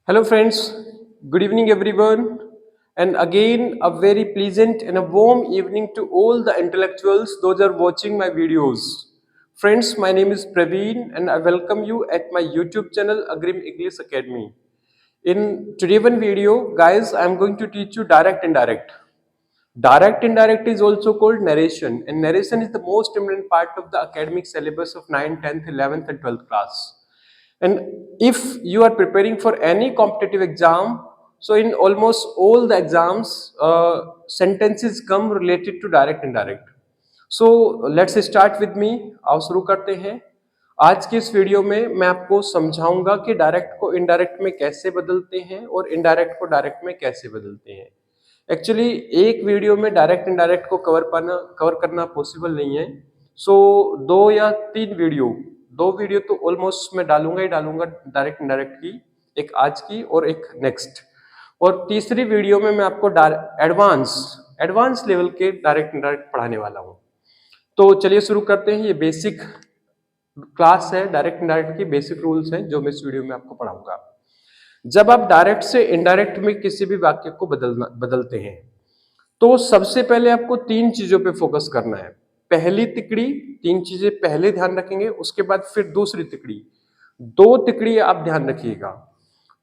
Hello, friends. Good evening, everyone. And again, a very pleasant and a warm evening to all the intellectuals, those are watching my videos. Friends, my name is Praveen, and I welcome you at my YouTube channel, Agrim English Academy. In today's one video, guys, I am going to teach you direct and indirect. Direct indirect is also called narration, and narration is the most important part of the academic syllabus of 9th, 10th, 11th, and 12th class. And if you are preparing for any competitive exam, so in almost all the exams, sentences come related to direct and indirect. So let's start with me. आओ शुरू करते हैं। आज की इस video में मैं आपको समझाऊंगा कि डायरेक्ट को इनडायरेक्ट में कैसे बदलते हैं और इनडायरेक्ट को डायरेक्ट में कैसे बदलते हैं। एक्चुअली एक वीडियो में डायरेक्ट इनडायरेक्ट को कवर करना पॉसिबल नहीं है। सो दो वीडियो तो ऑलमोस्ट मैं डालूंगा ही डालूंगा डायरेक्ट इनडायरेक्ट की, एक आज की और एक नेक्स्ट। और तीसरी वीडियो में मैं आपको एडवांस एडवांस लेवल के डायरेक्ट इनडायरेक्ट पढ़ाने वाला हूँ। तो चलिए शुरू करते हैं। ये बेसिक क्लास है, डायरेक्ट इनडायरेक्ट की बेसिक रूल्स हैं जो मैं इस वीडियो में आपको पढ़ाऊंगा। जब आप डायरेक्ट से इनडायरेक्ट में किसी भी वाक्य को बदलते हैं तो सबसे पहले आपको तीन चीजों पे फोकस करना है। पहली तिकड़ी, तीन चीजें पहले ध्यान रखेंगे, उसके बाद फिर दूसरी तिकड़ी, दो तिकड़ी आप ध्यान रखिएगा।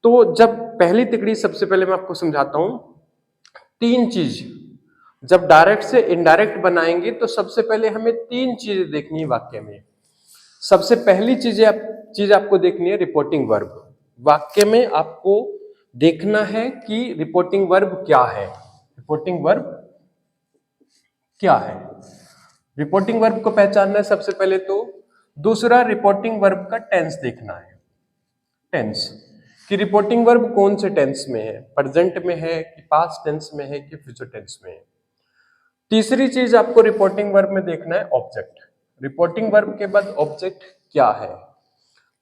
तो जब पहली तिकड़ी सबसे पहले मैं आपको समझाता हूं। तीन चीज जब डायरेक्ट से इनडायरेक्ट बनाएंगे तो सबसे पहले हमें तीन चीजें देखनी है वाक्य में। सबसे पहली चीज आपको देखनी है रिपोर्टिंग वर्ब। वाक्य में आपको देखना है कि रिपोर्टिंग वर्ब क्या है। रिपोर्टिंग वर्ब क्या है, रिपोर्टिंग वर्ब को पहचानना है सबसे पहले। तो दूसरा, रिपोर्टिंग वर्ब का टेंस देखना है। टेंस कि रिपोर्टिंग वर्ब कौन से टेंस में है, प्रेजेंट में है कि पास्ट टेंस में है कि फ्यूचर टेंस में है। तीसरी चीज आपको रिपोर्टिंग वर्ब में देखना है ऑब्जेक्ट। रिपोर्टिंग वर्ब के बाद ऑब्जेक्ट क्या है।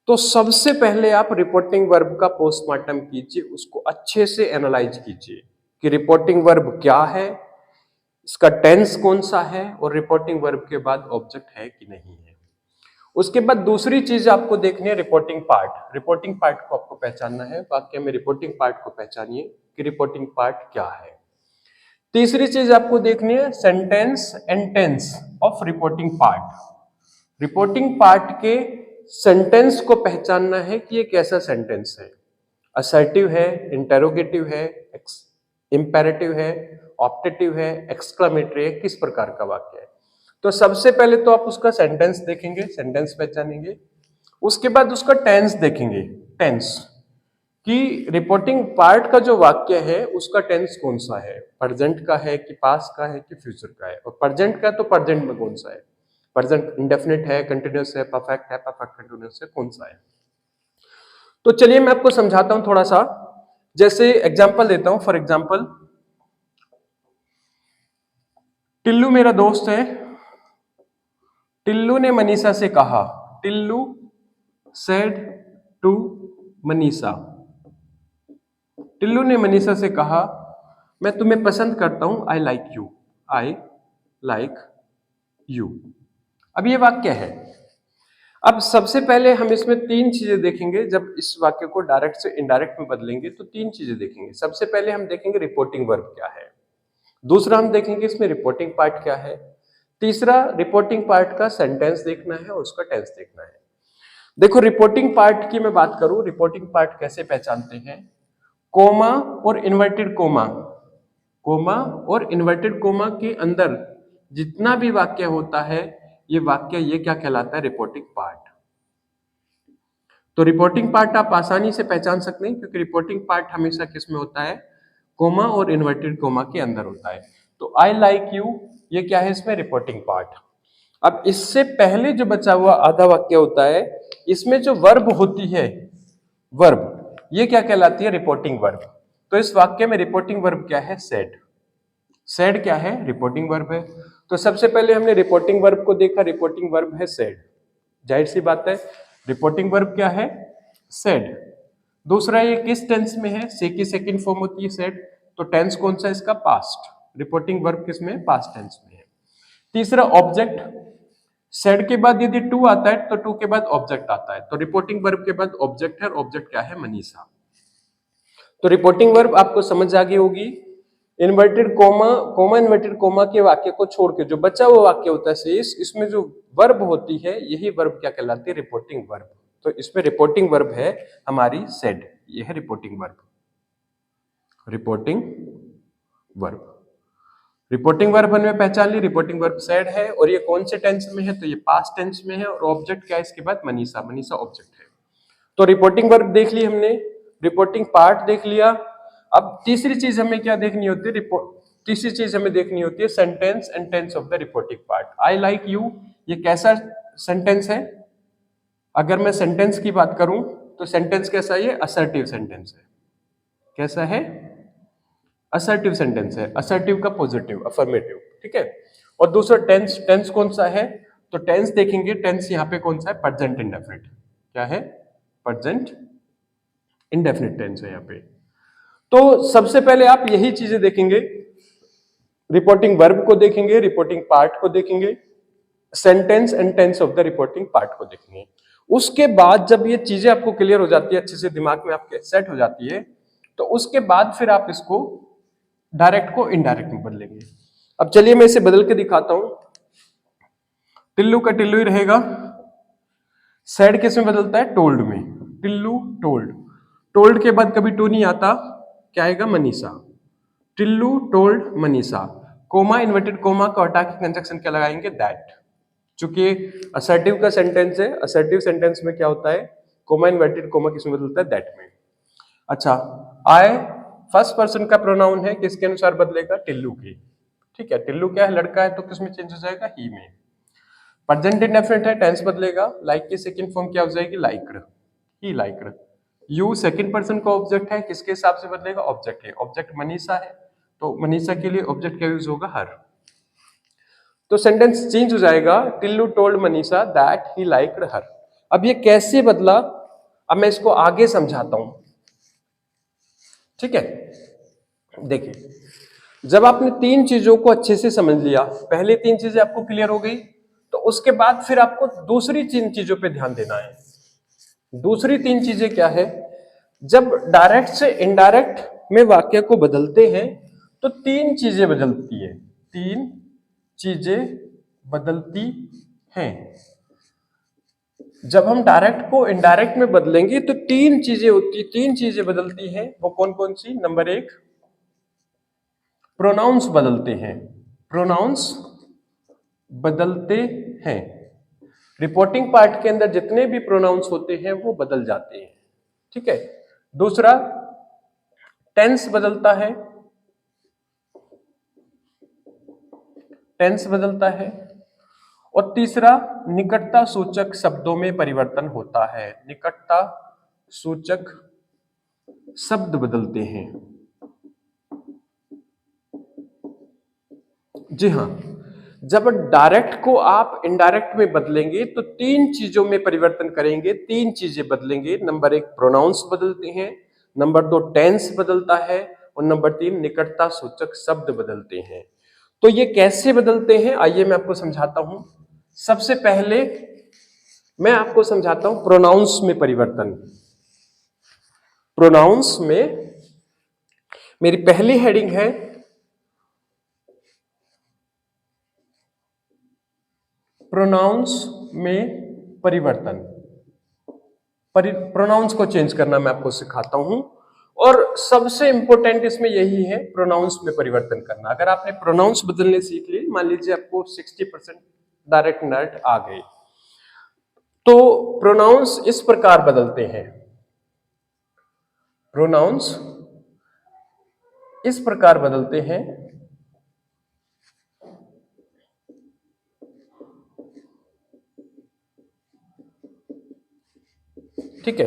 तो सबसे पहले आप रिपोर्टिंग वर्ब का पोस्टमार्टम कीजिए, उसको अच्छे से एनालाइज कीजिए कि रिपोर्टिंग वर्ब क्या है, इसका टेंस कौन सा है और रिपोर्टिंग वर्ब के बाद ऑब्जेक्ट है कि नहीं है। उसके बाद दूसरी चीज आपको देखनी है रिपोर्टिंग पार्ट। रिपोर्टिंग पार्ट को आपको पहचानना है, वाक्य में रिपोर्टिंग पार्ट को पहचानिए कि रिपोर्टिंग पार्ट क्या है। तीसरी चीज आपको देखनी है sentence and tense of reporting part. Reporting part के सेंटेंस को पहचानना है कि ये कैसा सेंटेंस है, असर्टिव है, इंटेरोगेटिव है, इंपेरेटिव है, ऑप्टेटिव है, एक्सक्लेमेटरी है, किस प्रकार का वाक्य है। तो सबसे पहले तो आप उसका सेंटेंस देखेंगे, सेंटेंस पहचानेंगे। उसके बाद उसका टेंस देखेंगे, टेंस कि रिपोर्टिंग पार्ट का जो वाक्य है उसका टेंस कौन सा है, प्रेजेंट का है कि पास्ट का है कि फ्यूचर का है। और प्रेजेंट का तो प्रेजेंट में कौन सा है, प्रेजेंट इंडेफिनिट है, कंटिन्यूअस है, परफेक्ट है, परफेक्ट कंटिन्यूअस है, कौन सा है। तो चलिए मैं आपको समझाता हूं थोड़ा सा। जैसे एग्जांपल देता हूं। फॉर एग्जांपल, टिल्लू मेरा दोस्त है। टिल्लू ने मनीषा से कहा, टिल्लू सेड टू मनीषा। टिल्लू ने मनीषा से कहा, मैं तुम्हें पसंद करता हूं, आई like you, I like you. अब ये वाक्य है। अब सबसे पहले हम इसमें तीन चीजें देखेंगे। जब इस वाक्य को डायरेक्ट से इनडायरेक्ट में बदलेंगे तो तीन चीजें देखेंगे। सबसे पहले हम देखेंगे रिपोर्टिंग वर्ब क्या है, दूसरा हम देखेंगे इसमें रिपोर्टिंग पार्ट क्या है, तीसरा रिपोर्टिंग पार्ट का सेंटेंस देखना है और उसका टेंस देखना है। देखो, रिपोर्टिंग पार्ट की मैं बात करूं, रिपोर्टिंग पार्ट कैसे पहचानते हैं। कोमा और इन्वर्टेड कोमा, कोमा और इन्वर्टेड कोमा के अंदर जितना भी वाक्य होता है, ये वाक्य ये क्या कहलाता है, रिपोर्टिंग पार्ट। तो रिपोर्टिंग पार्ट आप आसानी से पहचान सकते हैं क्योंकि रिपोर्टिंग पार्ट हमेशा किस में होता है, कोमा और इन्वर्टेड कोमा के अंदर होता है। तो आई लाइक यू ये क्या है, इसमें रिपोर्टिंग पार्ट। अब इससे पहले जो बचा हुआ आधा वाक्य होता है, इसमें जो वर्ब होती है, वर्ब ये क्या कहलाती है, रिपोर्टिंग वर्ब। तो इस वाक्य में रिपोर्टिंग वर्ब क्या है, सेड। सेड क्या है, रिपोर्टिंग वर्ब है। तो सबसे पहले हमने रिपोर्टिंग वर्ब को देखा, रिपोर्टिंग वर्ब है सेड। जाहिर सी बात है, रिपोर्टिंग वर्ब क्या है, सेड। दूसरा, ये किस टेंस में है, से की सेकंड फॉर्म होती है सेड। तो टेंस कौन सा, इसका पास्ट। रिपोर्टिंग वर्ब किस में, पास्ट टेंस में है। तीसरा, ऑब्जेक्ट। सेड के बाद यदि टू आता है तो टू के बाद ऑब्जेक्ट आता है। तो रिपोर्टिंग वर्ब के बाद ऑब्जेक्ट है, और ऑब्जेक्ट क्या है, मनीषा। तो रिपोर्टिंग वर्ब आपको समझ आ गई होगी। Inverted coma, coma inverted coma के वाक्य को छोड़ के जो बचा हुआ वाक्य होता है शेष, इसमें जो वर्ब होती है यही वर्ब क्या कहलाती है? Reporting verb. तो इसमें रिपोर्टिंग वर्ब है हमारी सेड, ये है reporting verb. Reporting verb, reporting verb हमने पहचान ली, रिपोर्टिंग वर्ब सेड है, और ये कौन से टेंस में है? तो ये पास्ट टेंस में है, और ऑब्जेक्ट क्या है इसके बाद? मनीषा, मनीषा ऑब्जेक्ट है। तो रिपोर्टिंग वर्ब देख ली हमने, रिपोर्टिंग पार्ट देख लिया। अब तीसरी चीज हमें क्या देखनी होती है? तीसरी चीज हमें देखनी होती है sentence and tense of the reporting part. I like you, ये कैसा सेंटेंस है? अगर मैं सेंटेंस की बात करूं तो सेंटेंस कैसा है? ये असर्टिव सेंटेंस है। कैसा है? असर्टिव सेंटेंस है। असर्टिव का पॉजिटिव, अफर्मेटिव, ठीक है। और दूसरा टेंस, टेंस कौन सा है? तो टेंस देखेंगे, टेंस यहाँ पे कौन सा है? Present indefinite. क्या है? प्रेजेंट इंडेफिनिट टेंस है यहाँ पे। तो सबसे पहले आप यही चीजें देखेंगे, रिपोर्टिंग वर्ब को देखेंगे, रिपोर्टिंग पार्ट को देखेंगे, sentence and tense of the reporting part को देखेंगे। उसके बाद जब ये चीजें आपको क्लियर हो जाती है, अच्छे से दिमाग में आपके सेट हो जाती है, तो उसके बाद फिर आप इसको डायरेक्ट को इनडायरेक्ट में बदलेंगे। अब चलिए मैं इसे बदल के दिखाता हूं। टिल्लू का टिल्लू ही रहेगा। सेड किस में बदलता है? टोल्ड में। टिल्लू टोल्ड, टोल्ड के बाद कभी टू नहीं आता, क्या आएगा? Manisha. Tillu told Manisha. Coma inverted coma को हटा के कंजक्शन क्या लगाएंगे? दैट। चूंकि असर्टिव का सेंटेंस है, असर्टिव सेंटेंस में क्या होता है? कोमा इन्वर्टेड कोमा किस में बदलता है? दैट में। अच्छा, आई फर्स्ट पर्सन का प्रोनाउन है, किसके अनुसार बदलेगा? टिल्लू की। ठीक है, टिल्लू क्या है? लड़का है, तो किसमें चेंज हो जाएगा? ही में। प्रेजेंट इंडेफिनिट है, टेंस बदलेगा। लाइक की सेकंड फॉर्म क्या हो जाएगी? Liked, he liked. You second person का ऑब्जेक्ट है, किसके हिसाब से बदलेगा? ऑब्जेक्ट है, ऑब्जेक्ट मनीषा है, तो मनीषा के लिए ऑब्जेक्ट क्या यूज होगा? हर। तो सेंटेंस चेंज हो जाएगा, Tillu told Manisha that he liked her. अब ये कैसे बदला? अब मैं इसको आगे समझाता हूं, ठीक है। देखिए, जब आपने तीन चीजों को अच्छे से समझ लिया, पहले तीन चीजें आपको क्लियर हो गई, तो उसके बाद फिर आपको दूसरी तीन चीजों पे ध्यान देना है। दूसरी तीन चीजें क्या है? जब डायरेक्ट से इनडायरेक्ट में वाक्य को बदलते हैं तो तीन चीजें बदलती है, तीन चीजें बदलती हैं। जब हम डायरेक्ट को इनडायरेक्ट में बदलेंगे तो तीन चीजें होती, तीन चीजें बदलती हैं। वो कौन कौन सी? नंबर एक, प्रोनाउंस बदलते हैं, प्रोनाउंस बदलते हैं। रिपोर्टिंग पार्ट के अंदर जितने भी प्रोनाउंस होते हैं वो बदल जाते हैं, ठीक है। दूसरा, टेंस बदलता है, टेंस बदलता है। और तीसरा, निकटता सूचक शब्दों में परिवर्तन होता है, निकटता सूचक शब्द बदलते हैं। जी हाँ, जब डायरेक्ट को आप इनडायरेक्ट में बदलेंगे तो तीन चीजों में परिवर्तन करेंगे, तीन चीजें बदलेंगे। नंबर एक, प्रोनाउंस बदलते हैं, नंबर दो, टेंस बदलता है, और नंबर तीन, निकटता सूचक शब्द बदलते हैं। तो ये कैसे बदलते हैं, आइए मैं आपको समझाता हूं। सबसे पहले मैं आपको समझाता हूं प्रोनाउंस में परिवर्तन। प्रोनाउंस में मेरी पहली हेडिंग है प्रोनाउंस में परिवर्तन। प्रोनाउंस को चेंज करना मैं आपको सिखाता हूं, और सबसे इंपॉर्टेंट इसमें यही है, प्रोनाउंस में परिवर्तन करना। अगर आपने प्रोनाउंस बदलने सीख लिए, मान लीजिए आपको 60% डायरेक्ट इनडायरेक्ट आ गए, तो प्रोनाउंस इस प्रकार बदलते हैं, प्रोनाउंस इस प्रकार बदलते हैं। ठीक है,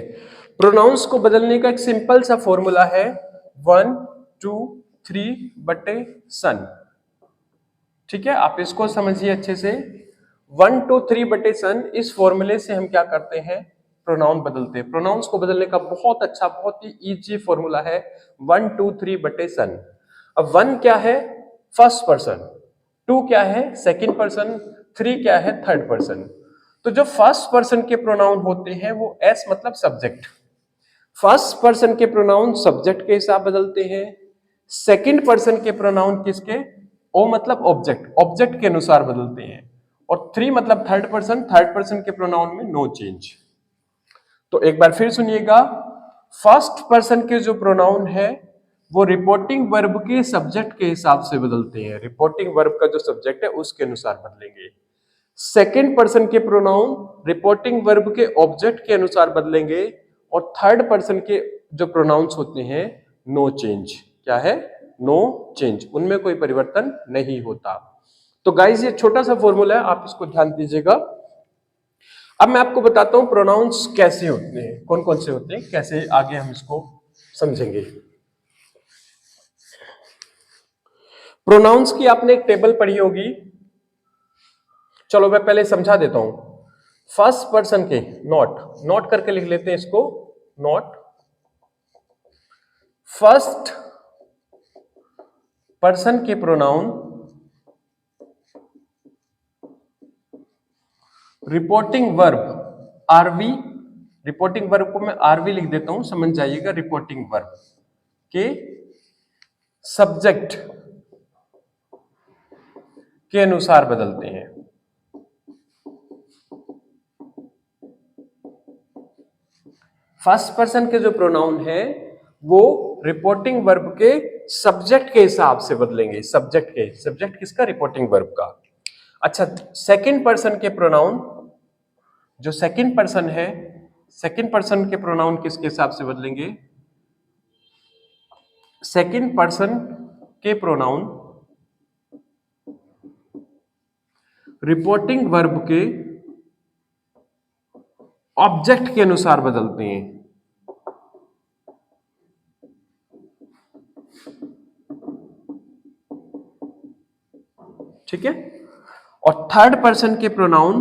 प्रोनाउंस को बदलने का एक सिंपल सा फॉर्मूला है 1 2 3 बटे सन। ठीक है, आप इसको समझिए अच्छे से। 1 2 3 बटे सन, इस फॉर्मूले से हम क्या करते हैं? प्रोनाउन बदलते हैं। प्रोनाउंस को बदलने का बहुत अच्छा, बहुत ही इजी फॉर्मूला है 1 2 3 बटे सन। अब 1 क्या है? फर्स्ट पर्सन, 2 क्या है? सेकंड पर्सन, 3 क्या है? Third person. तो जो फर्स्ट पर्सन के प्रोनाउन होते हैं वो एस मतलब सब्जेक्ट, फर्स्ट पर्सन के प्रोनाउन सब्जेक्ट के हिसाब बदलते हैं, सेकंड पर्सन के प्रोनाउन किसके, ओ मतलब ऑब्जेक्ट, ऑब्जेक्ट के अनुसार बदलते हैं, और थ्री मतलब थर्ड पर्सन के प्रोनाउन में नो चेंज। तो एक बार फिर सुनिएगा, फर्स्ट पर्सन के जो प्रोनाउन है वो रिपोर्टिंग वर्ब के सब्जेक्ट के हिसाब से बदलते हैं, रिपोर्टिंग वर्ब का जो सब्जेक्ट है उसके अनुसार बदलेंगे। सेकंड पर्सन के प्रोनाउन रिपोर्टिंग वर्ब के ऑब्जेक्ट के अनुसार बदलेंगे, और थर्ड पर्सन के जो प्रोनाउंस होते हैं नो चेंज, क्या है, नो चेंज, उनमें कोई परिवर्तन नहीं होता। तो गाइस ये छोटा सा फॉर्मूला है, आप इसको ध्यान दीजिएगा। अब मैं आपको बताता हूं प्रोनाउंस कैसे होते हैं, कौन कौन से होते हैं, कैसे आगे हम इसको समझेंगे। प्रोनाउंस की आपने एक टेबल पढ़ी होगी, चलो मैं पहले समझा देता हूं। फर्स्ट पर्सन के नॉट, नॉट करके लिख लेते हैं इसको, नॉट फर्स्ट पर्सन के pronoun reporting verb R V, reporting verb को मैं आरवी लिख देता हूं, समझ जाइएगा, रिपोर्टिंग वर्ब के सब्जेक्ट के अनुसार बदलते हैं। फर्स्ट पर्सन के जो प्रोनाउन है वो रिपोर्टिंग वर्ब के सब्जेक्ट के हिसाब से बदलेंगे, सब्जेक्ट किसका, रिपोर्टिंग वर्ब का। अच्छा, सेकंड पर्सन के प्रोनाउन, जो सेकंड पर्सन है, सेकंड पर्सन के प्रोनाउन किसके हिसाब से बदलेंगे, सेकंड पर्सन के प्रोनाउन रिपोर्टिंग वर्ब के ऑब्जेक्ट के अनुसार बदलते हैं। ठीक है, और थर्ड पर्सन के प्रोनाउन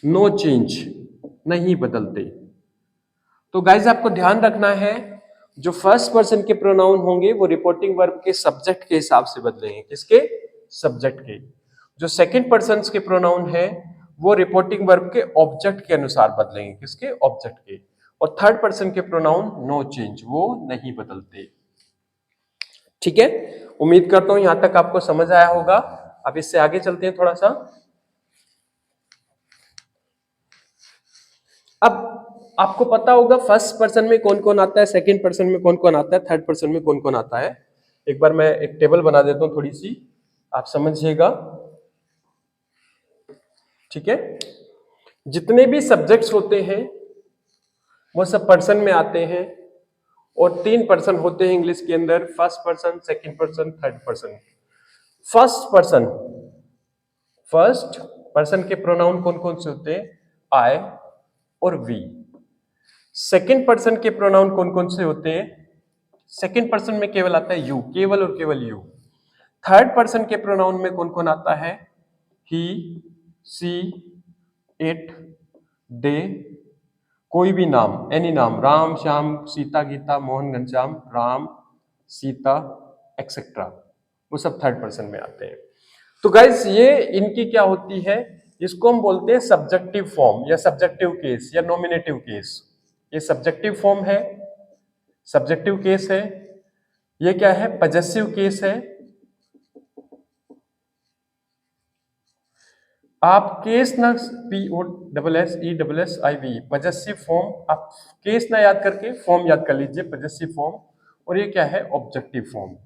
नो चेंज, नहीं बदलते। तो गाइज आपको ध्यान रखना है, जो फर्स्ट पर्सन के प्रोनाउन होंगे वो रिपोर्टिंग वर्ब के सब्जेक्ट के हिसाब से बदलेंगे, किसके, सब्जेक्ट के। जो सेकंड पर्सन के प्रोनाउन है वो रिपोर्टिंग वर्ब के ऑब्जेक्ट के अनुसार बदलेंगे, किसके, ऑब्जेक्ट के। और थर्ड पर्सन के प्रोनाउन नो चेंज, वो नहीं बदलते। ठीक है, उम्मीद करता हूं यहां तक आपको समझ आया होगा। अब इससे आगे चलते हैं थोड़ा सा। अब आपको पता होगा फर्स्ट पर्सन में कौन कौन आता है, सेकंड पर्सन में कौन कौन आता है, थर्ड पर्सन में कौन कौन आता है। एक बार मैं एक टेबल बना देता हूं थोड़ी सी, आप समझिएगा। ठीक है, जितने भी सब्जेक्ट्स होते हैं वो सब पर्सन में आते हैं, और तीन पर्सन होते हैं इंग्लिश के अंदर, first person, second person, third person. First person के प्रोनाउन कौन कौन से होते हैं, आई और वी। सेकंड पर्सन के प्रोनाउन कौन कौन से होते हैं, सेकंड पर्सन में केवल आता है यू, केवल और केवल यू। थर्ड पर्सन के प्रोनाउन में कौन कौन आता है, ही, सी, इट, दे, कोई भी नाम, एनी नाम, राम, श्याम, सीता, गीता, मोहन, घनश्याम, राम, सीता, एक्सेट्रा, वो सब थर्ड पर्सन में आते हैं। तो गाइस ये इनकी क्या होती है, इसको हम बोलते हैं सब्जेक्टिव फॉर्म या सब्जेक्टिव केस या नॉमिनेटिव केस। ये सब्जेक्टिव फॉर्म है, सब्जेक्टिव केस है। ये क्या है, पजेसिव केस है। आप केस ना, POSSESSIV, पजेसिव फॉर्म, आप केस ना याद करके फॉर्म याद कर लीजिए, पजेसिव फॉर्म। और ये क्या है, ऑब्जेक्टिव फॉर्म,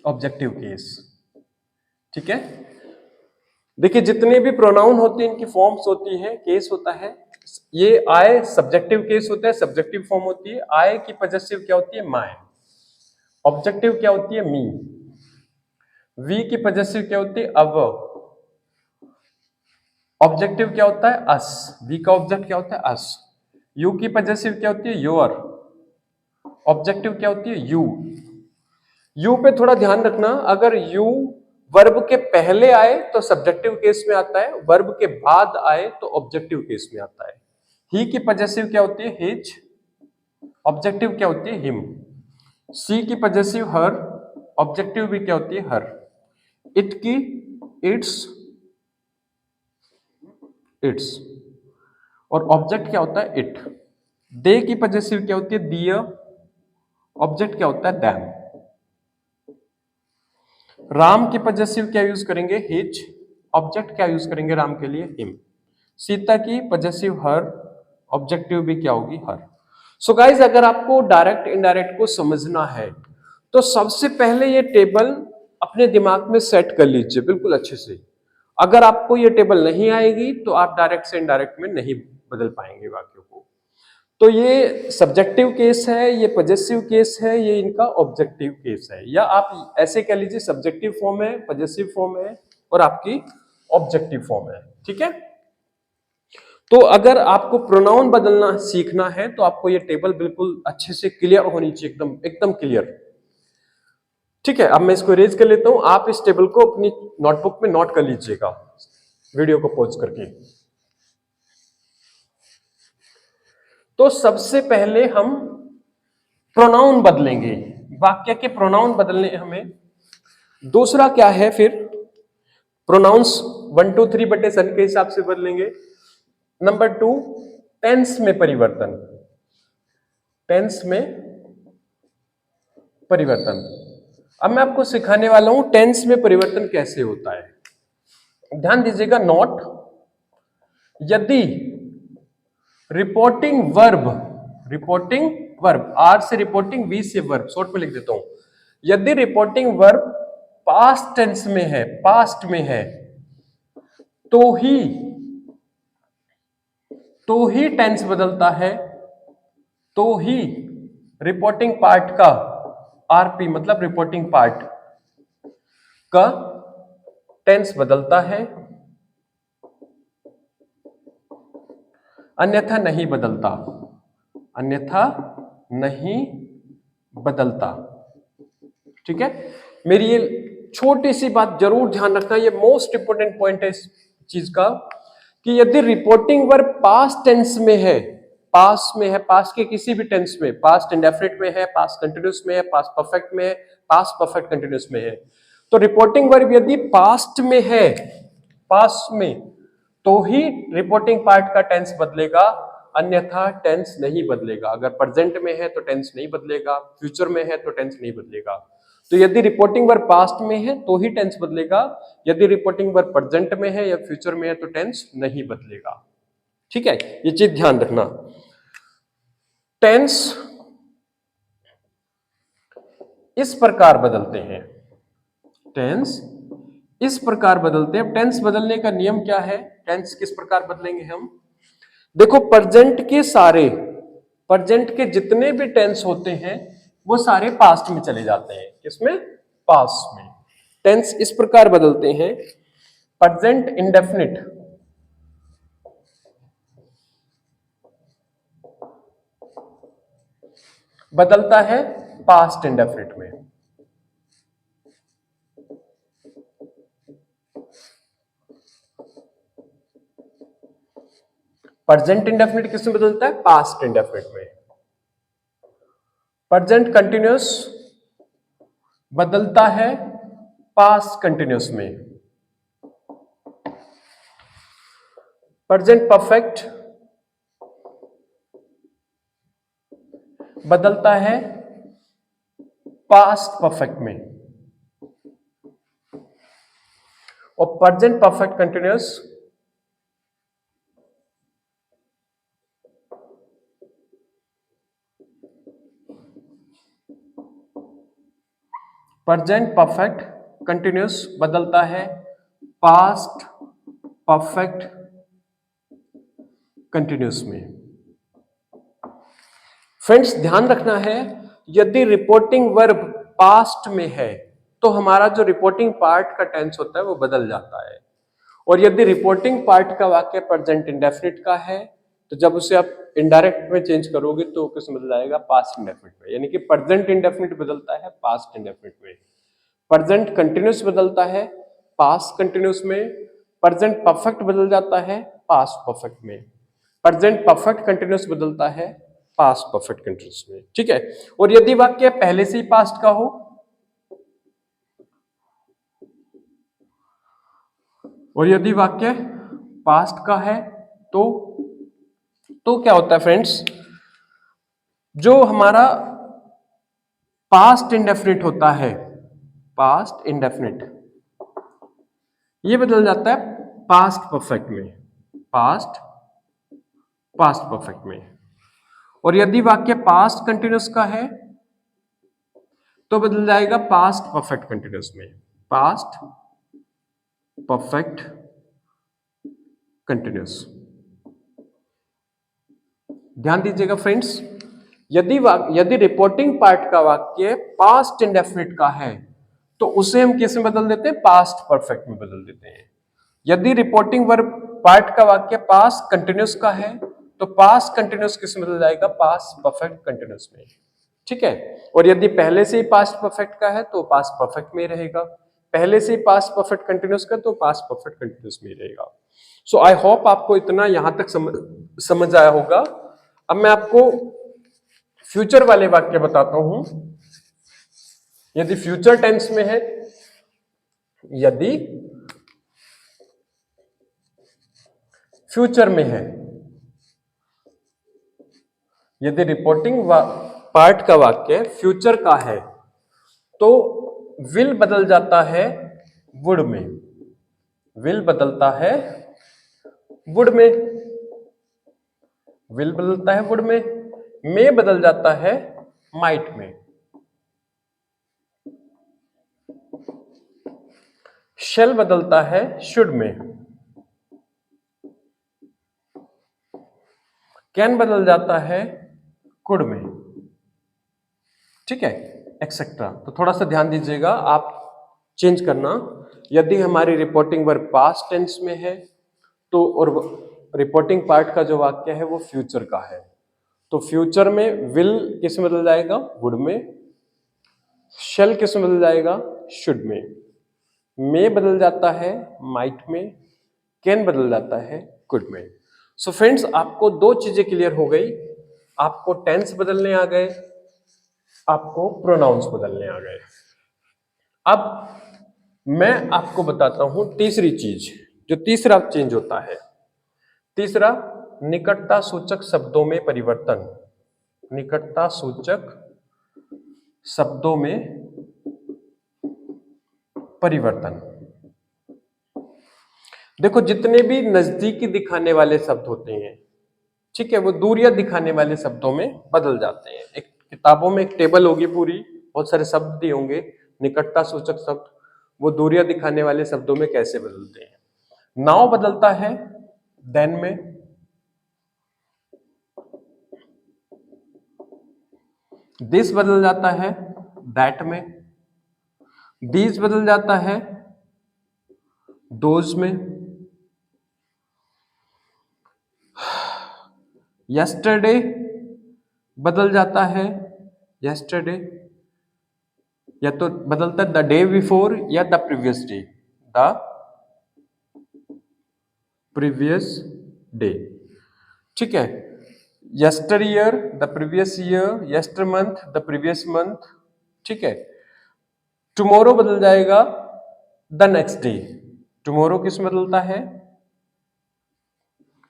ऑब्जेक्टिव केस। ठीक है, देखिए जितने भी प्रोनाउन होते हैं इनकी फॉर्म्स होती है, केस होता है। ये आई सब्जेक्टिव केस होता है, सब्जेक्टिव फॉर्म होती है। आई की पजेसिव क्या होती है, माय। ऑब्जेक्टिव क्या होती है, मी। वी की पजेसिव क्या होती है, अवर। ऑब्जेक्टिव क्या होता है, अस। वी का ऑब्जेक्ट क्या होता है, अस। यू की पजेसिव क्या होती है, योर। ऑब्जेक्टिव क्या होती है, यू। यू पे थोड़ा ध्यान रखना, अगर यू वर्ब के पहले आए तो सब्जेक्टिव केस में आता है, वर्ब के बाद आए तो ऑब्जेक्टिव केस में आता है। ही की पजेसिव क्या होती है, हिज। ऑब्जेक्टिव क्या होती है, हिम। सी की पजेसिव हर, ऑब्जेक्टिव भी क्या होती है, हर। इट की इट्स, इट्स, और ऑब्जेक्ट क्या होता है? इट। दे की पॉजेसिव क्या होती है? दिया। ऑब्जेक्ट क्या होता है? दैम। राम की पॉजेसिव क्या यूज करेंगे? हिज। ऑब्जेक्ट क्या यूज करेंगे राम के लिए? हिम। सीता की पॉजेसिव हर, ऑब्जेक्टिव भी क्या होगी? हर। सो गाइज, अगर आपको डायरेक्ट इनडायरेक्ट को समझना है तो सबसे पहले ये टेबल अपने दिमाग में सेट कर लीजिए बिल्कुल अच्छे से। अगर आपको ये टेबल नहीं आएगी तो आप डायरेक्ट से इनडायरेक्ट में नहीं बदल पाएंगे वाक्यों को। तो ये सब्जेक्टिव केस है, ये पॉजेसिव केस है, ये इनका ऑब्जेक्टिव केस है, या आप ऐसे कह लीजिए सब्जेक्टिव फॉर्म है, पॉजेसिव फॉर्म है और आपकी ऑब्जेक्टिव फॉर्म है। ठीक है। तो अगर आपको प्रोनाउन बदलना सीखना है तो आपको ये टेबल बिल्कुल अच्छे से क्लियर होनी चाहिए, एकदम एकदम क्लियर। ठीक है, अब मैं इसको इरेज कर लेता हूं, आप इस टेबल को अपनी नोटबुक में नोट कर लीजिएगा वीडियो को पॉज करके। तो सबसे पहले हम प्रोनाउन बदलेंगे, वाक्य के प्रोनाउन बदलने हमें। दूसरा क्या है फिर? प्रोनाउंस 1 2 3 बटे सन के हिसाब से बदलेंगे। नंबर 2, टेंस में परिवर्तन, टेंस में परिवर्तन। अब मैं आपको सिखाने वाला हूं टेंस में परिवर्तन कैसे होता है। ध्यान दीजिएगा, नोट, यदि reporting verb, reporting verb, R से रिपोर्टिंग, वी से वर्ब, शॉर्ट में लिख देता हूं, यदि रिपोर्टिंग वर्ब पास्ट टेंस में है, पास्ट में है, तो ही टेंस बदलता है, तो ही रिपोर्टिंग पार्ट का, आरपी मतलब रिपोर्टिंग पार्ट का टेंस बदलता है, अन्यथा नहीं बदलता, अन्यथा नहीं बदलता। ठीक है। मेरी ये छोटी सी बात जरूर ध्यान रखना, ये मोस्ट इंपोर्टेंट पॉइंट है इस चीज का, कि यदि रिपोर्टिंग वर्ब पास्ट टेंस में है, पास्ट में है, पास्ट के किसी भी टेंस में, पास्ट इंडेफिनिट में है, पास्ट कंटिन्यूस में है, पास्ट परफेक्ट में है, पास्ट परफेक्ट कंटिन्यूस में है, तो रिपोर्टिंग वर्ब यदि पास्ट में है, पास्ट में, तो ही रिपोर्टिंग पार्ट का टेंस बदलेगा, अन्यथा टेंस नहीं बदलेगा। अगर प्रेजेंट में है तो टेंस नहीं बदलेगा, फ्यूचर में है तो टेंस नहीं बदलेगा। तो यदि रिपोर्टिंग वर्ब पास्ट में है तो ही टेंस बदलेगा, यदि रिपोर्टिंग वर्ब प्रेजेंट में है या फ्यूचर में है तो टेंस नहीं बदलेगा। ठीक है, ये चीज ध्यान रखना। टेंस इस प्रकार बदलते हैं, टेंस इस प्रकार बदलते हैं। टेंस बदलने का नियम क्या है? टेंस किस प्रकार बदलेंगे हम? देखो, प्रेजेंट के सारे, प्रेजेंट के जितने भी टेंस होते हैं वो सारे पास्ट में चले जाते हैं। किसमें? पास्ट में। टेंस इस प्रकार बदलते हैं, प्रेजेंट इंडेफिनिट बदलता है पास्ट इंडेफिनिट में, प्रेजेंट इंडेफिनिट किसमें बदलता है? पास्ट इंडेफिनिट में। प्रेजेंट कंटिन्यूअस बदलता है पास्ट कंटिन्यूअस में। प्रेजेंट परफेक्ट बदलता है पास्ट परफेक्ट में, और present perfect continuous present perfect continuous बदलता है पास्ट परफेक्ट कंटिन्यूअस में। फ्रेंड्स, ध्यान रखना है, यदि रिपोर्टिंग वर्ब पास्ट में है तो हमारा जो रिपोर्टिंग पार्ट का टेंस होता है वो बदल जाता है, और यदि रिपोर्टिंग पार्ट का वाक्य प्रेजेंट इंडेफिनिट का है तो जब उसे आप इनडायरेक्ट में चेंज करोगे तो किस बदल जाएगा? पास्ट इंडेफिनिट में। यानी कि प्रेजेंट इंडेफिनिट बदलता है पास्ट इंडेफिनिट में, प्रेजेंट कंटिन्यूअस बदलता है पास्ट कंटिन्यूअस में, प्रेजेंट परफेक्ट बदल जाता है पास्ट परफेक्ट में, प्रेजेंट परफेक्ट कंटिन्यूअस बदलता है पास्ट परफेक्ट कंटिन्यूअस में। ठीक है। और यदि वाक्य पहले से ही पास्ट का हो, और यदि वाक्य पास्ट का है तो क्या होता है फ्रेंड्स, जो हमारा पास्ट इंडेफिनिट होता है, पास्ट इंडेफिनिट, ये बदल जाता है पास्ट परफेक्ट में, पास्ट पास्ट परफेक्ट में। और यदि वाक्य पास्ट कंटिन्यूअस का है तो बदल जाएगा पास्ट परफेक्ट कंटिन्यूअस में, पास्ट परफेक्ट कंटिन्यूअस। ध्यान दीजिएगा फ्रेंड्स, यदि रिपोर्टिंग पार्ट का वाक्य पास्ट इंडेफिनिट का है तो उसे हम किस में बदल देते हैं, पास्ट परफेक्ट में बदल देते हैं। यदि रिपोर्टिंग वर्ब पार्ट का वाक्य पास्ट कंटिन्यूअस का है तो पास्ट कंटिन्यूअस किस में बदल जाएगा, पास्ट परफेक्ट कंटिन्यूअस में। ठीक है। और यदि पहले से ही पास्ट परफेक्ट का है तो पास्ट परफेक्ट में रहेगा, पहले से ही पास्ट परफेक्ट कंटिन्यूअस का तो पास्ट परफेक्ट कंटिन्यूअस में रहेगा। सो आई होप आपको इतना यहां तक समझ आया होगा। अब मैं आपको फ्यूचर वाले वाक्य बताता हूं। यदि फ्यूचर टेंस में है, यदि फ्यूचर में है, यदि रिपोर्टिंग पार्ट का वाक्य फ्यूचर का है तो विल बदल जाता है वुड में, विल बदलता है वुड में, विल बदलता है वुड में, मे बदल जाता है माइट में, शेल बदलता है शुड में, कैन बदल जाता है कुड में। ठीक है, एक्सेट्रा। तो थोड़ा सा ध्यान दीजिएगा, आप चेंज करना। यदि हमारी रिपोर्टिंग वर्ब पास्ट टेंस में है तो, और रिपोर्टिंग पार्ट का जो वाक्य है वो फ्यूचर का है, तो फ्यूचर में विल किस में बदल जाएगा, वुड में, शेल किस में बदल जाएगा, शुड में, मे बदल जाता है माइट में, कैन बदल जाता है कुड में। सो फ्रेंड्स, आपको दो चीजें क्लियर हो गई, आपको टेंस बदलने आ गए, आपको प्रोनाउंस बदलने आ गए। अब मैं आपको बताता हूं तीसरी चीज, जो तीसरा चेंज होता है। तीसरा, निकटता सूचक शब्दों में परिवर्तन, निकटता सूचक शब्दों में परिवर्तन। देखो, जितने भी नजदीकी दिखाने वाले शब्द होते हैं, ठीक है, वो दूरियां दिखाने वाले शब्दों में बदल जाते हैं। एक किताबों में एक टेबल होगी पूरी, बहुत सारे शब्द दिए होंगे निकटता सूचक शब्द, वो दूरियां दिखाने वाले शब्दों में कैसे बदलते हैं। नाउ बदलता है देन में, दिस बदल जाता है दैट में, दीज बदल जाता है दोज में, यस्टरडे बदल जाता है यस्टरडे, या तो बदलता है द डे बिफोर या the previous day, the previous day. ठीक है, यस्टर year the previous year, यस्टर month the previous month. ठीक है, टुमारो बदल जाएगा द नेक्स्ट डे, टुमारो किस में बदलता है,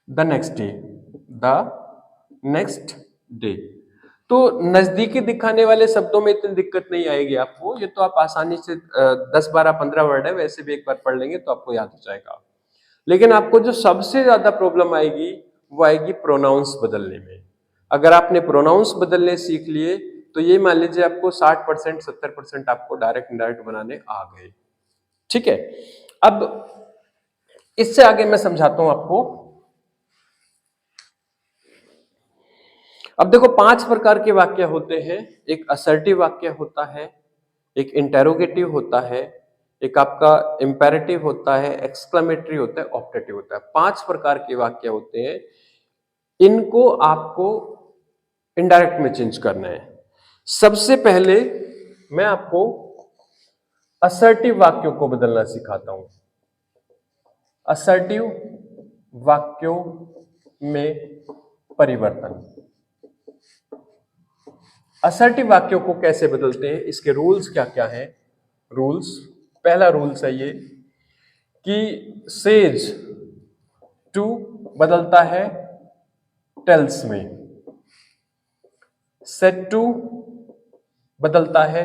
the next day, the next day. तो नजदीकी दिखाने वाले शब्दों में इतनी दिक्कत नहीं आएगी आपको, ये तो आप आसानी से 10 12 15 वर्ड है, वैसे भी एक बार पढ़ लेंगे तो आपको याद हो जाएगा। लेकिन आपको जो सबसे ज्यादा प्रॉब्लम आएगी वो आएगी प्रोनाउंस बदलने में। अगर आपने प्रोनाउंस बदलने सीख लिए तो ये मान लीजिए आपको 60% 70% आपको डायरेक्ट इनडायरेक्ट बनाने आ गए। ठीक है, अब इससे आगे मैं समझाता हूं आपको। अब देखो, 5 प्रकार के वाक्य होते हैं। एक असर्टिव वाक्य होता है, एक इंटेरोगेटिव होता है, एक आपका इंपेरेटिव होता है, एक्सक्लेमेटरी होता है, ऑप्टेटिव होता है। 5 प्रकार के वाक्य होते हैं, इनको आपको इनडायरेक्ट में चेंज करना है। सबसे पहले मैं आपको असर्टिव वाक्यों को बदलना सिखाता हूं। असर्टिव वाक्यों में परिवर्तन। असर्टिव वाक्यों को कैसे बदलते हैं, इसके रूल्स क्या क्या हैं। रूल्स, पहला रूल्स है ये, कि सेज टू बदलता है टेल्स में, सेड टू बदलता है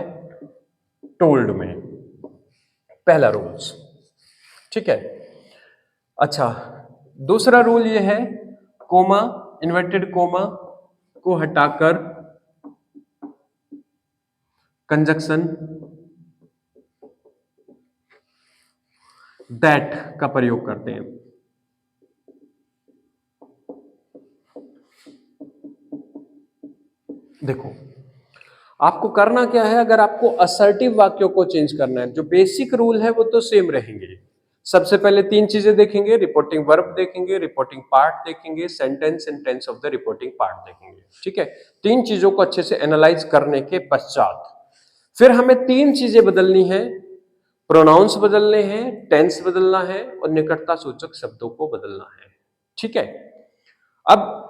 टोल्ड में। पहला रूल्स, ठीक है। अच्छा, दूसरा रूल ये है, कोमा, इन्वर्टेड कोमा को हटाकर कंजक्शन दैट का प्रयोग करते हैं। देखो, आपको करना क्या है, अगर आपको असर्टिव वाक्यों को चेंज करना है, जो बेसिक रूल है वो तो सेम रहेंगे। सबसे पहले तीन चीजें देखेंगे, रिपोर्टिंग वर्ब देखेंगे, रिपोर्टिंग पार्ट देखेंगे, sentence and tense of the reporting part देखेंगे, ठीक है। तीन चीजों को अच्छे से एनालाइज करने के पश्चात फिर हमें तीन चीजें बदलनी है, प्रोनाउंस बदलने हैं, टेंस बदलना है और निकटता सूचक शब्दों को बदलना है, ठीक है। अब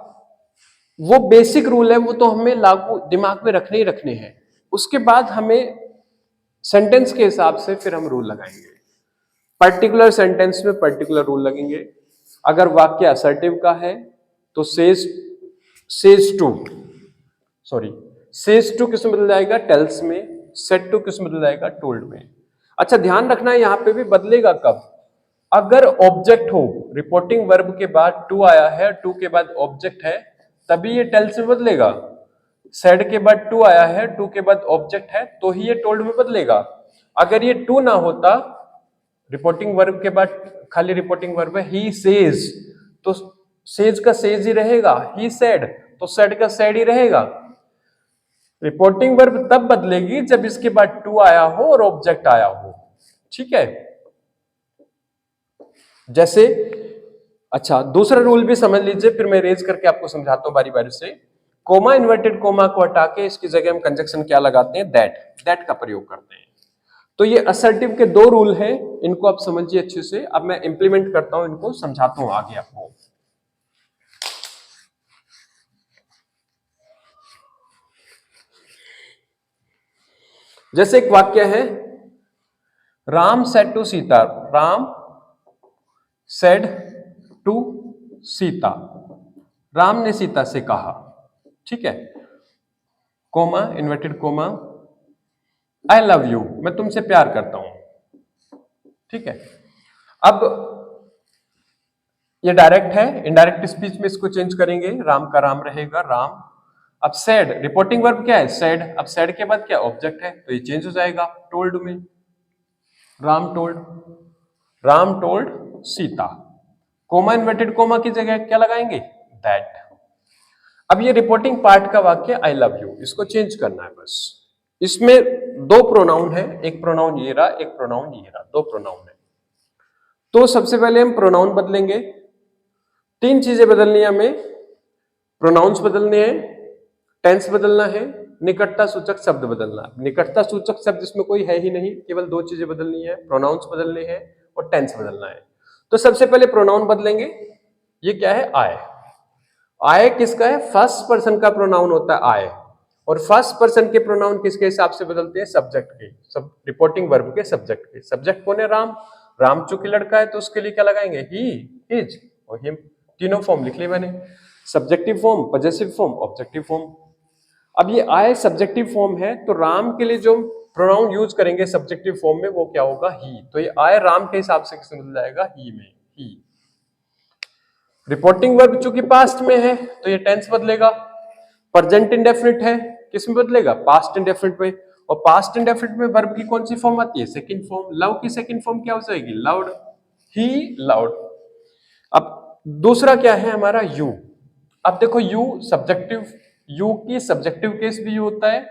वो बेसिक रूल है, वो तो हमें लागू दिमाग में रखने ही रखने हैं। उसके बाद हमें सेंटेंस के हिसाब से फिर हम रूल लगाएंगे। पर्टिकुलर सेंटेंस में पर्टिकुलर रूल लगेंगे। अगर वाक्य असर्टिव का है तो सेज टू किस में बदल जाएगा, टेल्स में। सेड टू किस में बदल जाएगा, टोल्ड में। अच्छा, ध्यान रखना है यहां पे भी बदलेगा कब, अगर ऑब्जेक्ट हो, रिपोर्टिंग वर्ब के बाद टू आया है, टू के बाद ऑब्जेक्ट है, तभी ये टेल्स में बदलेगा। सेड के बाद टू आया है, टू के बाद ऑब्जेक्ट है, तो ही ये टोल्ड में बदलेगा। अगर ये टू ना होता, रिपोर्टिंग वर्ब के बाद खाली रिपोर्टिंग वर्ब है, ही सेज, तो सेज का सेज ही रहेगा, ही सेड तो सेड का सेड ही रहेगा। रिपोर्टिंग वर्ब तब बदलेगी जब इसके बाद टू आया हो और ऑब्जेक्ट आया हो, ठीक है। जैसे, अच्छा, दूसरा रूल भी समझ लीजिए, फिर मैं रेज करके आपको समझाता हूं बारी बारी से। कोमा, इन्वर्टेड कोमा को हटा के इसकी जगह हम कंजक्शन क्या लगाते हैं, दैट का प्रयोग करते हैं। तो ये असर्टिव के दो रूल हैं, इनको आप समझिए अच्छे से। अब मैं इंप्लीमेंट करता हूं, इनको समझाता हूं आगे आपको। जैसे एक वाक्य है, Ram said to Sita, Ram said to Sita, Ram ने सीता से कहा, ठीक है। Comma, inverted comma, I love you, मैं तुमसे प्यार करता हूं, ठीक है। अब ये डायरेक्ट है, इनडायरेक्ट स्पीच में इसको चेंज करेंगे, राम का राम रहेगा, राम। अब सेड, रिपोर्टिंग वर्ब क्या है, सेड। अब सेड के बाद क्या, ऑब्जेक्ट है, तो ये चेंज हो जाएगा टोल्ड में, Ram told Sita. Comma, inverted comma की जगह क्या लगाएंगे, दैट। अब ये रिपोर्टिंग पार्ट का वाक्य आई लव यू, इसको चेंज करना है बस। इसमें दो प्रोनाउन है, एक प्रोनाउन ये रहा, एक प्रोनाउन ये रहा, दो प्रोनाउन है। तो सबसे पहले हम प्रोनाउन बदलेंगे। तीन चीजें बदलनी है हमें, प्रोनाउंस बदलने हैं, टेंस बदलना है, निकटता सूचक शब्द बदलना है। निकटता सूचक शब्द इसमें कोई है ही नहीं, केवल दो चीजें बदलनी है, प्रोनाउंस बदलने हैं और टेंस बदलना है। तो सबसे पहले प्रोनाउन बदलेंगे। ये क्या है, आए। आए किसका है, फर्स्ट पर्सन का प्रोनाउन होता है आए, और फर्स्ट पर्सन के प्रोनाउन किसके हिसाब से बदलते हैं, सब्जेक्ट के, सब रिपोर्टिंग वर्ब के सब्जेक्ट के। सब्जेक्ट कौन है, राम। राम चूंकि लड़का है तो उसके लिए क्या लगाएंगे, ही, हिज और हिम। तीनों फॉर्म लिख लिए मैंने, subjective form, possessive form, objective form. अब ये आए सब्जेक्टिव फॉर्म है, तो राम के लिए जो प्रोनाउन यूज करेंगे सब्जेक्टिव फॉर्म में वो क्या होगा, ही। तो ये आए राम के हिसाब से किसमें बदल जाएगा, ही में, ही। रिपोर्टिंग वर्ब चूंकि पास्ट में है तो ये टेंस बदलेगा। प्रेजेंट इंडेफिनिट है, किस में बदलेगा, पास्ट इंडेफिनिट में। और पास्ट इंडेफिनिट में वर्ब की कौन सी फॉर्म आती है, सेकंड फॉर्म। लव की सेकंड फॉर्म क्या हो जाएगी, लाउड, ही लाउड। अब दूसरा क्या है हमारा, यू। अब देखो यू सब्जेक्टिव, यू की सब्जेक्टिव केस भी यू होता है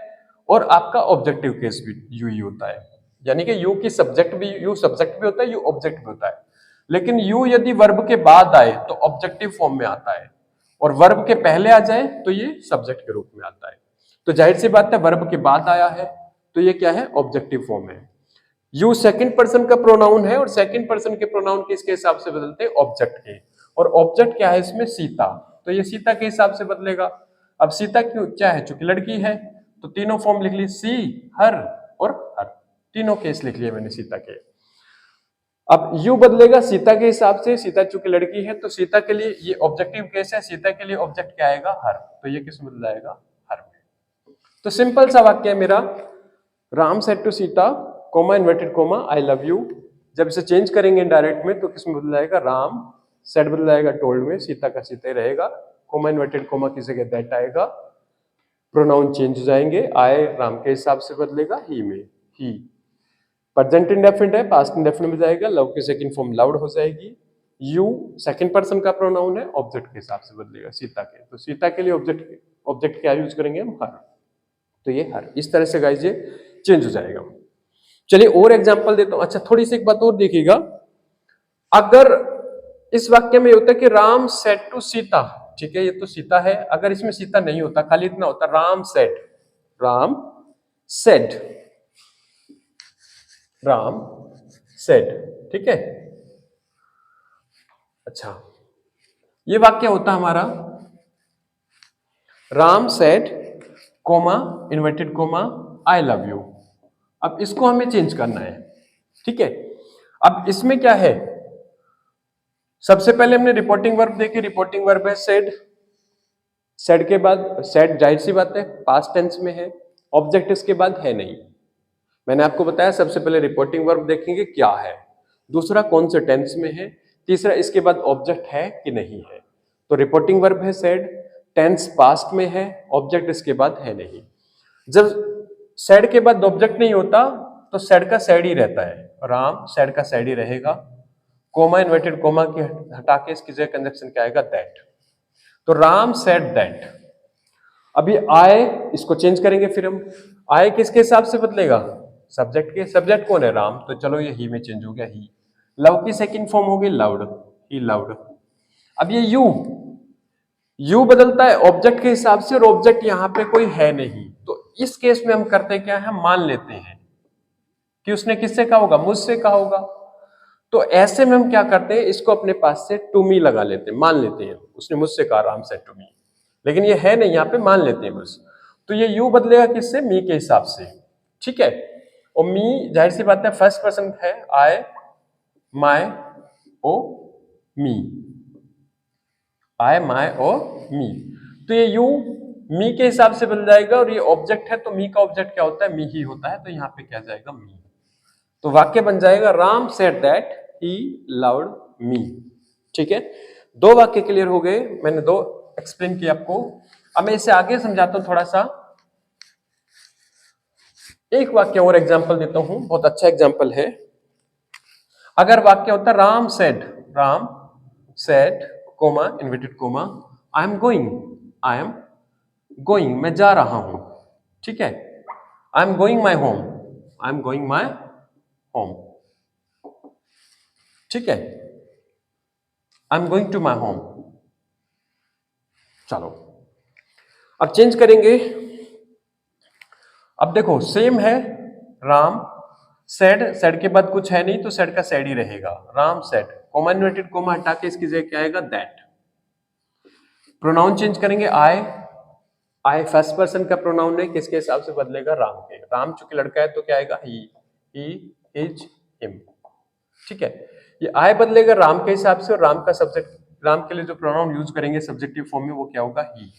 और आपका ऑब्जेक्टिव केस भी यू ही होता है। यानी कि यू की सब्जेक्ट भी, यू सब्जेक्ट भी होता है, यू ऑब्जेक्ट भी होता है। लेकिन यू यदि वर्ब के बाद आए तो ऑब्जेक्टिव फॉर्म में आता है, और वर्ब के पहले आ जाए तो ये सब्जेक्ट के रूप में आता है। तो जाहिर सी बात है, वर्ब के बाद आया है तो ये क्या है, ऑब्जेक्टिव फॉर्म है। यू सेकंड पर्सन का प्रोनाउन है, और सेकंड पर्सन के प्रोनाउन किसके हिसाब से बदलते हैं, ऑब्जेक्ट के। और ऑब्जेक्ट क्या है इसमें, सीता, तो ये सीता के हिसाब से बदलेगा। अब सीता क्यों, क्या है, चूंकि लड़की है, तो तीनों फॉर्म लिख ली, सी, हर और हर, तीनों केस लिख लिए मैंने सीता के। अब यू बदलेगा सीता के हिसाब से, सीता चूंकि लड़की है तो सीता के लिए ये ऑब्जेक्टिव केस है, सीता के लिए ऑब्जेक्ट क्या आएगा, हर, तो ये किस में बदल जाएगा, हर में। तो सिंपल सा वाक्य है मेरा, Ram said to Sita, comma inverted comma, I love you. जब इसे चेंज करेंगे इनडायरेक्ट में तो किस में बदल जाएगा, राम सेड बदल जाएगा टोल्ड में, सीता का सीता ही रहेगा, कोमा इन्वर्टेड कोमा की जगह दैट आएगा, प्रोनाउन चेंज हो जाएंगे, आई राम के हिसाब से बदलेगा ही में, ही। प्रेजेंट इंडेफिनिट है, पास्ट इंडेफिनिट में जाएगा, लव की सेकंड फॉर्म लाउड हो जाएगी, यू सेकंड पर्सन का प्रोनाउन है, ऑब्जेक्ट के हिसाब से बदलेगा सीता के, तो सीता के लिए ऑब्जेक्ट क्या यूज करेंगे हम, हर, तो ये हर, इस तरह से गाइस ये चेंज हो जाएगा। चलिए और एग्जांपल देता हूं। अच्छा थोड़ी सी एक बात और देखिएगा, अगर इस वाक्य में होता है कि राम सेड टू सीता, ठीक है ये तो सीता है, अगर इसमें सीता नहीं होता, खाली इतना होता Ram said, Ram said, Ram said, ठीक है। अच्छा ये वाक्य होता हमारा Ram said comma inverted comma I love you. अब इसको हमें चेंज करना है, ठीक है। अब इसमें क्या है, सबसे पहले हमने रिपोर्टिंग वर्ब देखी, रिपोर्टिंग वर्ब है सेड, सेड के बाद, सेड जाहिर सी बात है पास्ट टेंस में है, ऑब्जेक्ट इसके बाद है नहीं। मैंने आपको बताया सबसे पहले रिपोर्टिंग वर्ब देखेंगे क्या है, दूसरा कौन से टेंस में है, तीसरा इसके बाद ऑब्जेक्ट है कि नहीं है। तो रिपोर्टिंग वर्ब है सेड, टेंस पास्ट में है, ऑब्जेक्ट इसके बाद है नहीं। जब सेड के बाद ऑब्जेक्ट नहीं होता तो सेड का सेड ही रहता है, राम सेड का सेड ही रहेगा, कोमा इन्वर्टेड कोमा की हटा के इसकी जगह कंजक्शन क्या आएगा, दैट। तो राम सेड दैट। अभी आए इसको चेंज करेंगे, फिर हम आए किसके हिसाब से बदलेगा, सब्जेक्ट के, सब्जेक्ट कौन है, राम, तो चलो ये ही में चेंज हो गया, ही। लव की सेकंड फॉर्म होगी लाउड, ही लाउड। अब ये यू बदलता है ऑब्जेक्ट के हिसाब से, और ऑब्जेक्ट यहां पे कोई है नहीं, तो इस केस में हम करते क्या है, मान लेते हैं कि उसने किससे कहा होगा, मुझसे कहा होगा। तो ऐसे में हम क्या करते हैं, इसको अपने पास से टू मी लगा लेते हैं, मान लेते हैं उसने मुझसे कहा राम से टू मी, लेकिन ये है नहीं यहाँ पे, मान लेते हैं बस। तो ये यू बदलेगा किससे, मी के हिसाब से, ठीक है। और मी जाहिर सी बात है फर्स्ट पर्सन है, I my oh me, I my oh मी, तो ये यू मी के हिसाब से बदल जाएगा, और ये ऑब्जेक्ट है तो मी का ऑब्जेक्ट क्या होता है, मी ही होता है, तो यहाँ पे क्या जाएगा, मी। तो वाक्य बन जाएगा Ram said that he loved me, ठीक है। दो वाक्य क्लियर हो गए, मैंने दो एक्सप्लेन किया आपको। अब मैं इसे आगे समझाता हूं थोड़ा सा, एक वाक्य और एग्जांपल देता हूं, बहुत अच्छा एग्जांपल है। अगर वाक्य होता Ram said comma inverted comma I am going, मैं जा रहा हूं, ठीक है। I am going my home, ठीक है, I am going to my home. चलो अब चेंज करेंगे। अब देखो सेम है, राम सेड के बाद कुछ है नहीं तो सेड का सेड ही रहेगा, Ram said, comma inverted coma हटा के इसकी जगह क्या आएगा, दैट। प्रोनाउन चेंज करेंगे, आई फर्स्ट पर्सन का प्रोनाउन है, किसके हिसाब से बदलेगा, राम के, राम चूंकि लड़का है तो क्या आएगा, ही हिज हिम, ठीक है। ये आई बदलेगा राम के हिसाब से, और राम का सब्जेक्ट, राम के लिए जो प्रोनाउन यूज करेंगे सब्जेक्टिव फॉर्म में वो क्या होगा, ही।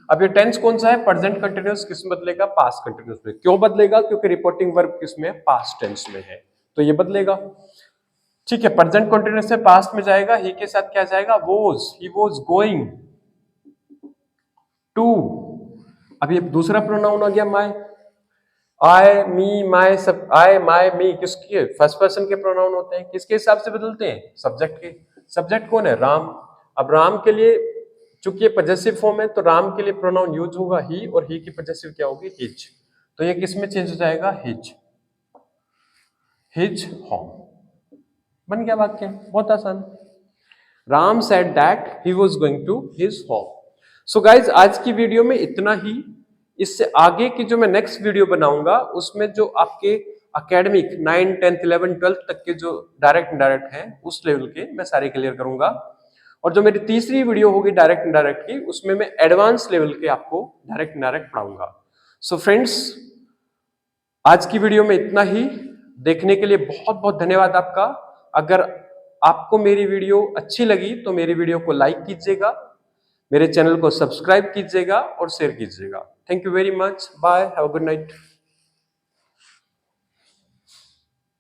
अब ये टेंस कौन सा है, प्रेजेंट कंटीन्यूअस, किस में बदलेगा, पास्ट कंटीन्यूअस में। क्यों बदलेगा, क्योंकि रिपोर्टिंग वर्ब किसमें, पास्ट टेंस में है, तो ये बदलेगा, ठीक है। प्रेजेंट कंटीन्यूअस से पास्ट में जाएगा, ही के साथ क्या जाएगा, ही वाज गोइंग टू। अब ये दूसरा प्रोनाउन आ गया माय, आई मी माय, सब आई माय मी किसके, फर्स्ट पर्सन के प्रोनाउन होते हैं, किसके हिसाब से बदलते हैं, सब्जेक्ट के। सब्जेक्ट कौन है, राम। अब राम के लिए चूंकि ये पॉजेसिव फॉर्म है तो राम के लिए प्रोनाउन यूज होगा ही, और ही की पॉजेसिव क्या होगी, हिज, तो ये किस में चेंज हो जाएगा, हिज होम, बन गया वाक्य, बहुत आसान। Ram said that he was going to his home. So guys आज की वीडियो में इतना ही। इससे आगे की जो मैं नेक्स्ट वीडियो बनाऊंगा उसमें जो आपके एकेडमिक 9, 10th, 11, 12 तक के जो डायरेक्ट इनडायरेक्ट हैं उस लेवल के मैं सारे क्लियर करूंगा, और जो मेरी तीसरी वीडियो होगी डायरेक्ट इनडायरेक्ट की उसमें मैं एडवांस लेवल के आपको डायरेक्ट इनडायरेक्ट पढ़ाऊंगा। सो फ्रेंड्स आज की वीडियो में इतना ही। देखने के लिए बहुत बहुत धन्यवाद आपका। अगर आपको मेरी वीडियो अच्छी लगी तो मेरी वीडियो को लाइक कीजिएगा, मेरे चैनल को सब्सक्राइब कीजिएगा और शेयर कीजिएगा। Thank you very much, bye, have a good night.